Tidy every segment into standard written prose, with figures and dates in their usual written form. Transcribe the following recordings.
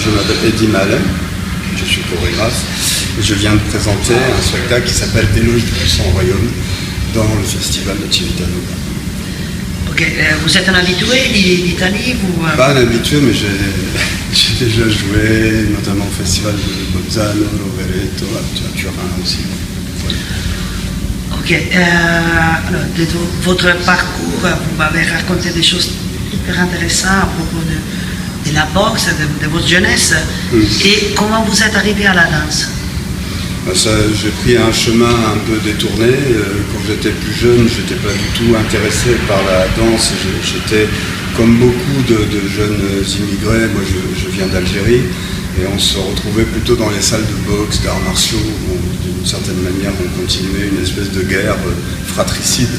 Je m'appelle Eddie Malem, je suis chorégraphe et je viens de présenter un spectacle qui s'appelle Éloge du puissant royaume dans le festival de Civitanova. Ok, vous êtes un habitué d'Italie vous, Pas un habitué, mais j'ai déjà joué notamment au festival de Bolzano, Rovereto, à Turin aussi. Voilà. Ok, alors, de votre parcours, vous m'avez raconté des choses hyper intéressantes à propos de la boxe, de votre jeunesse. Et comment vous êtes arrivé à la danse? J'ai pris un chemin un peu détourné. Quand j'étais plus jeune, je n'étais pas du tout intéressé par la danse. J'étais comme beaucoup de jeunes immigrés. Moi, je viens d'Algérie et on se retrouvait plutôt dans les salles de boxe, d'arts martiaux, où d'une certaine manière on continuait une espèce de guerre fratricide.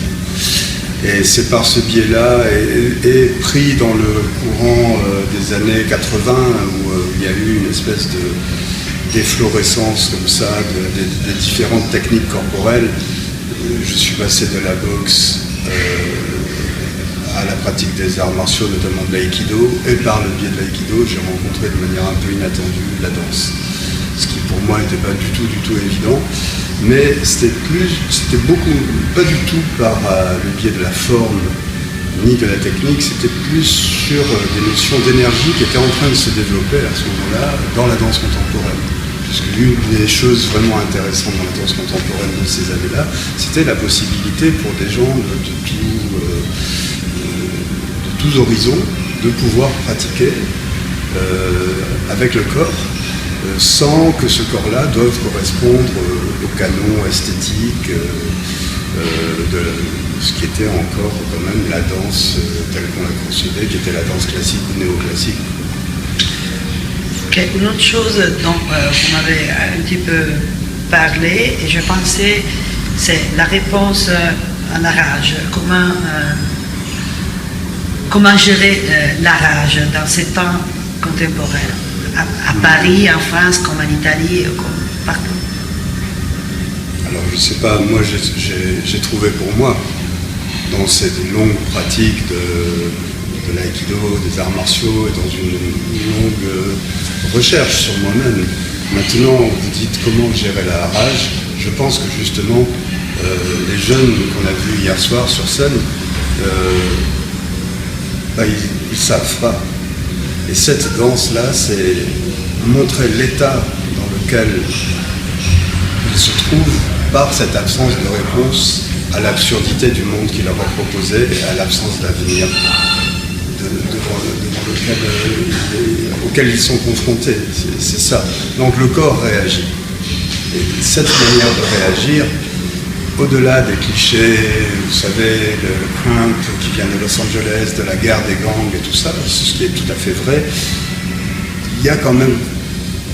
Et c'est par ce biais-là, et pris dans le courant des années 80, où il y a eu une espèce d'efflorescence comme ça, des différentes techniques corporelles, je suis passé de la boxe à la pratique des arts martiaux, notamment de l'aïkido, et par le biais de l'aïkido, j'ai rencontré de manière un peu inattendue la danse. Ce qui pour moi n'était pas du tout évident, mais c'était pas du tout par le biais de la forme ni de la technique, c'était plus sur des notions d'énergie qui étaient en train de se développer à ce moment-là dans la danse contemporaine. Puisque l'une des choses vraiment intéressantes dans la danse contemporaine de ces années-là, c'était la possibilité pour des gens de tous horizons de pouvoir pratiquer avec le corps, sans que ce corps-là doive correspondre au canon esthétique de ce qui était encore quand même la danse telle qu'on la concevait, qui était la danse classique ou néoclassique. Okay. Une autre chose dont vous m'avez un petit peu parlé, et je pensais, c'est la réponse à la rage. Comment gérer la rage dans ces temps contemporains, à Paris, en France, comme en Italie, comme partout? Alors je ne sais pas, moi j'ai trouvé pour moi, dans cette longue pratique de l'aïkido, des arts martiaux, et dans une longue recherche sur moi-même. Maintenant, vous dites comment gérer la rage. Je pense que justement, les jeunes qu'on a vus hier soir sur scène, ils savent pas. Et cette danse-là, c'est montrer l'état dans lequel ils se trouvent par cette absence de réponse à l'absurdité du monde qui leur est proposé et à l'absence d'avenir auquel ils sont confrontés. C'est ça. Donc le corps réagit. Et cette manière de réagir, au-delà des clichés, vous savez, le crump qui vient de Los Angeles, de la guerre des gangs et tout ça, ce qui est tout à fait vrai, il y a quand même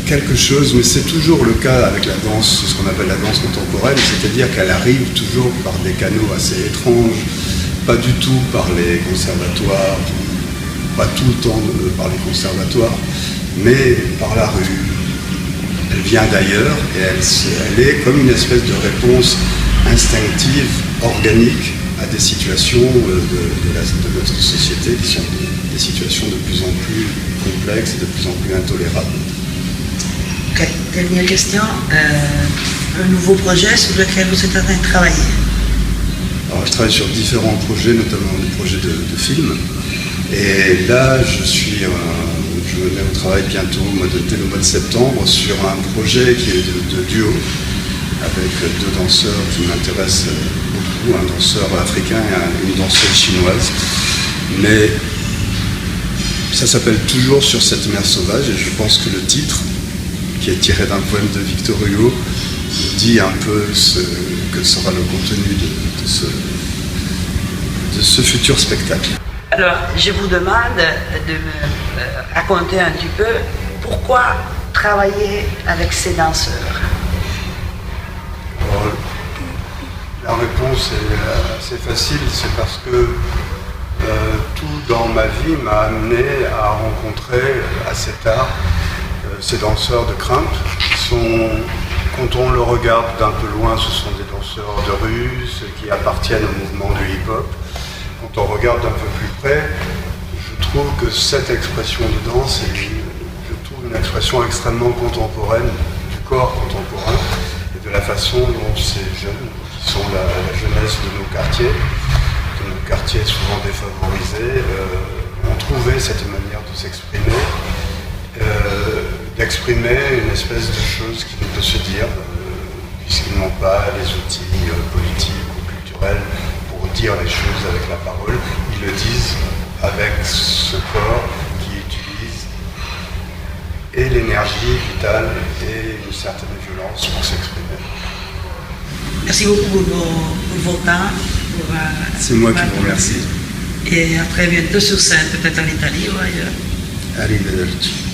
quelque chose, mais c'est toujours le cas avec la danse, ce qu'on appelle la danse contemporaine, c'est-à-dire qu'elle arrive toujours par des canaux assez étranges, pas du tout par les conservatoires, pas tout le temps par les conservatoires, mais par la rue. Elle vient d'ailleurs et elle est comme une espèce de réponse instinctive, organique à des situations de notre société qui sont des situations de plus en plus complexes et de plus en plus intolérables. Ok, dernière question. Un nouveau projet sur lequel vous êtes en train de travailler? Alors, je travaille sur différents projets, notamment des projets de films. Et là, je me mets au travail bientôt, dès le mois de septembre, sur un projet qui est de duo avec deux danseurs qui m'intéressent beaucoup, un danseur africain et une danseuse chinoise. Mais ça s'appelle toujours Sur cette mer sauvage, et je pense que le titre, qui est tiré d'un poème de Victor Hugo, dit un peu ce que sera le contenu de ce futur spectacle. Alors, je vous demande de me raconter un petit peu pourquoi travailler avec ces danseurs. Alors, la réponse est assez facile, c'est parce que tout dans ma vie m'a amené à rencontrer assez tard ces danseurs de crump qui sont, quand on le regarde d'un peu loin, ce sont des danseurs de rue, ceux qui appartiennent au mouvement du hip-hop. Quand on regarde d'un peu plus près, je trouve que cette expression de danse est une expression expression extrêmement contemporaine du corps contemporain et de la façon dont ces jeunes, qui sont la jeunesse de nos quartiers souvent défavorisés, ont trouvé cette manière de s'exprimer, d'exprimer une espèce de chose qui ne peut se dire, puisqu'ils n'ont pas les outils politiques ou culturels pour dire les choses avec la parole. Ils le disent avec ce corps qui utilise et l'énergie vitale et une certaine violence pour s'exprimer. Merci beaucoup pour vos temps. C'est moi qui vous remercie. Et à très bientôt sur scène, peut-être en Italie ou ailleurs. Arrivederci.